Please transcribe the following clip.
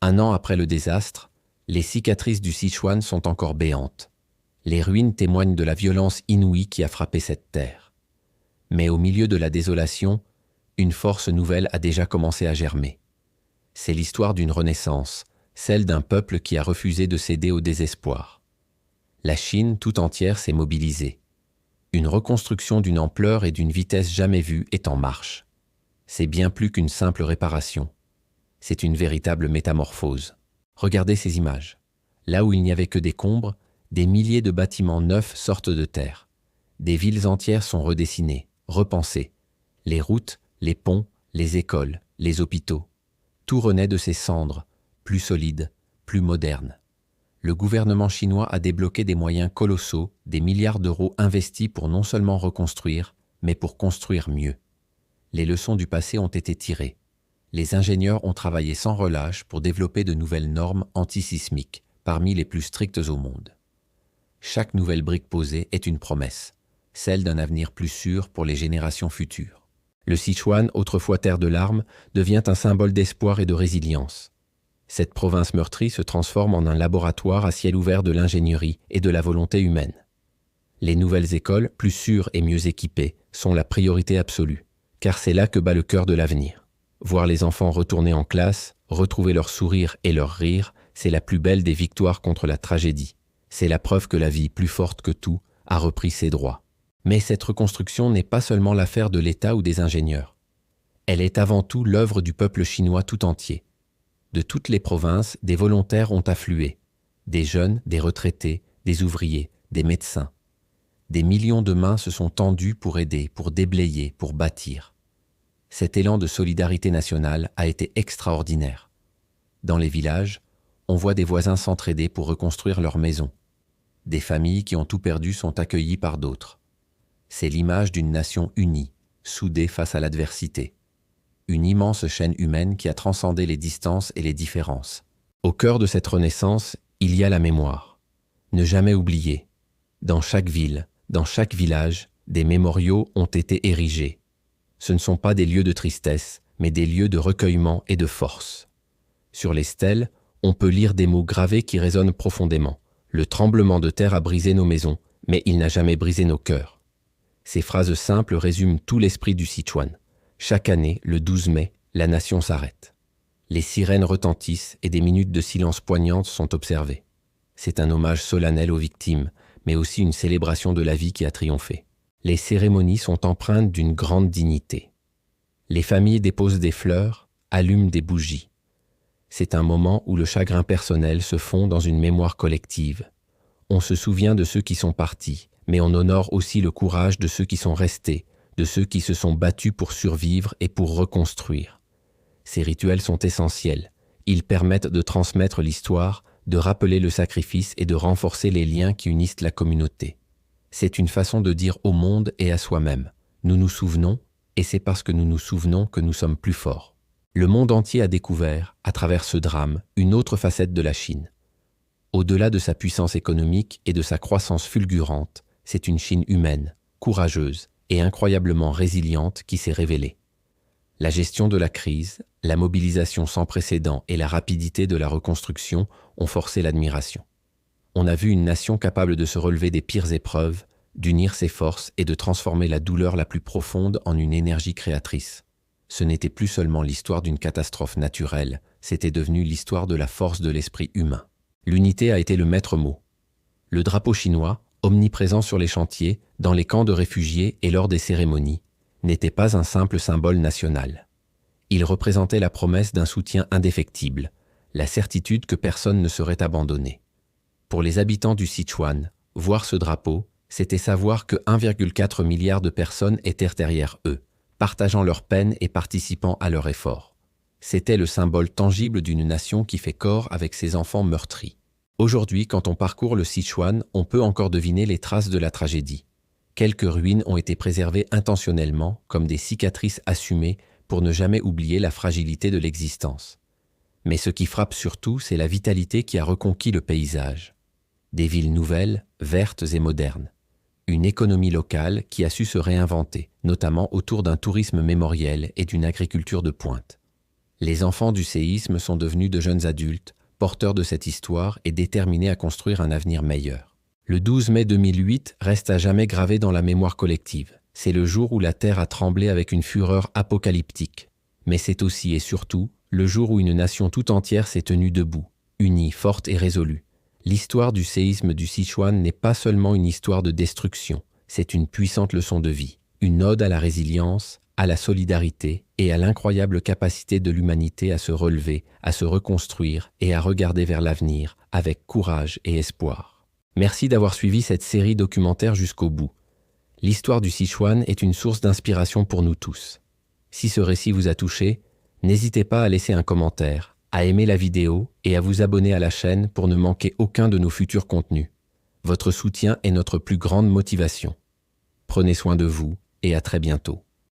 1 an après le désastre, les cicatrices du Sichuan sont encore béantes. Les ruines témoignent de la violence inouïe qui a frappé cette terre. Mais au milieu de la désolation, une force nouvelle a déjà commencé à germer. C'est l'histoire d'une renaissance, celle d'un peuple qui a refusé de céder au désespoir. La Chine tout entière s'est mobilisée. Une reconstruction d'une ampleur et d'une vitesse jamais vue est en marche. C'est bien plus qu'une simple réparation. C'est une véritable métamorphose. Regardez ces images. Là où il n'y avait que des décombres, des milliers de bâtiments neufs sortent de terre. Des villes entières sont redessinées, repensées. Les routes, les ponts, les écoles, les hôpitaux. Tout renaît de ses cendres, plus solides, plus modernes. Le gouvernement chinois a débloqué des moyens colossaux, des milliards d'euros investis pour non seulement reconstruire, mais pour construire mieux. Les leçons du passé ont été tirées. Les ingénieurs ont travaillé sans relâche pour développer de nouvelles normes antisismiques, parmi les plus strictes au monde. Chaque nouvelle brique posée est une promesse, celle d'un avenir plus sûr pour les générations futures. Le Sichuan, autrefois terre de larmes, devient un symbole d'espoir et de résilience. Cette province meurtrie se transforme en un laboratoire à ciel ouvert de l'ingénierie et de la volonté humaine. Les nouvelles écoles, plus sûres et mieux équipées, sont la priorité absolue, car c'est là que bat le cœur de l'avenir. Voir les enfants retourner en classe, retrouver leur sourire et leur rire, c'est la plus belle des victoires contre la tragédie. C'est la preuve que la vie, plus forte que tout, a repris ses droits. Mais cette reconstruction n'est pas seulement l'affaire de l'État ou des ingénieurs. Elle est avant tout l'œuvre du peuple chinois tout entier. De toutes les provinces, des volontaires ont afflué. Des jeunes, des retraités, des ouvriers, des médecins. Des millions de mains se sont tendues pour aider, pour déblayer, pour bâtir. Cet élan de solidarité nationale a été extraordinaire. Dans les villages, on voit des voisins s'entraider pour reconstruire leurs maisons. Des familles qui ont tout perdu sont accueillies par d'autres. C'est l'image d'une nation unie, soudée face à l'adversité. Une immense chaîne humaine qui a transcendé les distances et les différences. Au cœur de cette renaissance, il y a la mémoire. Ne jamais oublier. Dans chaque ville, dans chaque village, des mémoriaux ont été érigés. Ce ne sont pas des lieux de tristesse, mais des lieux de recueillement et de force. Sur les stèles, on peut lire des mots gravés qui résonnent profondément. Le tremblement de terre a brisé nos maisons, mais il n'a jamais brisé nos cœurs. Ces phrases simples résument tout l'esprit du Sichuan. Chaque année, le 12 mai, la nation s'arrête. Les sirènes retentissent et des minutes de silence poignantes sont observées. C'est un hommage solennel aux victimes, mais aussi une célébration de la vie qui a triomphé. Les cérémonies sont empreintes d'une grande dignité. Les familles déposent des fleurs, allument des bougies. C'est un moment où le chagrin personnel se fond dans une mémoire collective. On se souvient de ceux qui sont partis, mais on honore aussi le courage de ceux qui sont restés, de ceux qui se sont battus pour survivre et pour reconstruire. Ces rituels sont essentiels. Ils permettent de transmettre l'histoire, de rappeler le sacrifice et de renforcer les liens qui unissent la communauté. C'est une façon de dire au monde et à soi-même « Nous nous souvenons, et c'est parce que nous nous souvenons que nous sommes plus forts ». Le monde entier a découvert, à travers ce drame, une autre facette de la Chine. Au-delà de sa puissance économique et de sa croissance fulgurante, c'est une Chine humaine, courageuse et incroyablement résiliente qui s'est révélée. La gestion de la crise, la mobilisation sans précédent et la rapidité de la reconstruction ont forcé l'admiration. On a vu une nation capable de se relever des pires épreuves, d'unir ses forces et de transformer la douleur la plus profonde en une énergie créatrice. Ce n'était plus seulement l'histoire d'une catastrophe naturelle, c'était devenu l'histoire de la force de l'esprit humain. L'unité a été le maître mot. Le drapeau chinois, omniprésent sur les chantiers, dans les camps de réfugiés et lors des cérémonies, n'était pas un simple symbole national. Il représentait la promesse d'un soutien indéfectible, la certitude que personne ne serait abandonné. Pour les habitants du Sichuan, voir ce drapeau, c'était savoir que 1,4 milliard de personnes étaient derrière eux, partageant leurs peines et participant à leur effort. C'était le symbole tangible d'une nation qui fait corps avec ses enfants meurtris. Aujourd'hui, quand on parcourt le Sichuan, on peut encore deviner les traces de la tragédie. Quelques ruines ont été préservées intentionnellement, comme des cicatrices assumées pour ne jamais oublier la fragilité de l'existence. Mais ce qui frappe surtout, c'est la vitalité qui a reconquis le paysage. Des villes nouvelles, vertes et modernes. Une économie locale qui a su se réinventer, notamment autour d'un tourisme mémoriel et d'une agriculture de pointe. Les enfants du séisme sont devenus de jeunes adultes, porteurs de cette histoire et déterminés à construire un avenir meilleur. Le 12 mai 2008 reste à jamais gravé dans la mémoire collective. C'est le jour où la Terre a tremblé avec une fureur apocalyptique. Mais c'est aussi et surtout le jour où une nation tout entière s'est tenue debout, unie, forte et résolue. L'histoire du séisme du Sichuan n'est pas seulement une histoire de destruction, c'est une puissante leçon de vie, une ode à la résilience, à la solidarité et à l'incroyable capacité de l'humanité à se relever, à se reconstruire et à regarder vers l'avenir avec courage et espoir. Merci d'avoir suivi cette série documentaire jusqu'au bout. L'histoire du Sichuan est une source d'inspiration pour nous tous. Si ce récit vous a touché, n'hésitez pas à laisser un commentaire, à aimer la vidéo et à vous abonner à la chaîne pour ne manquer aucun de nos futurs contenus. Votre soutien est notre plus grande motivation. Prenez soin de vous et à très bientôt.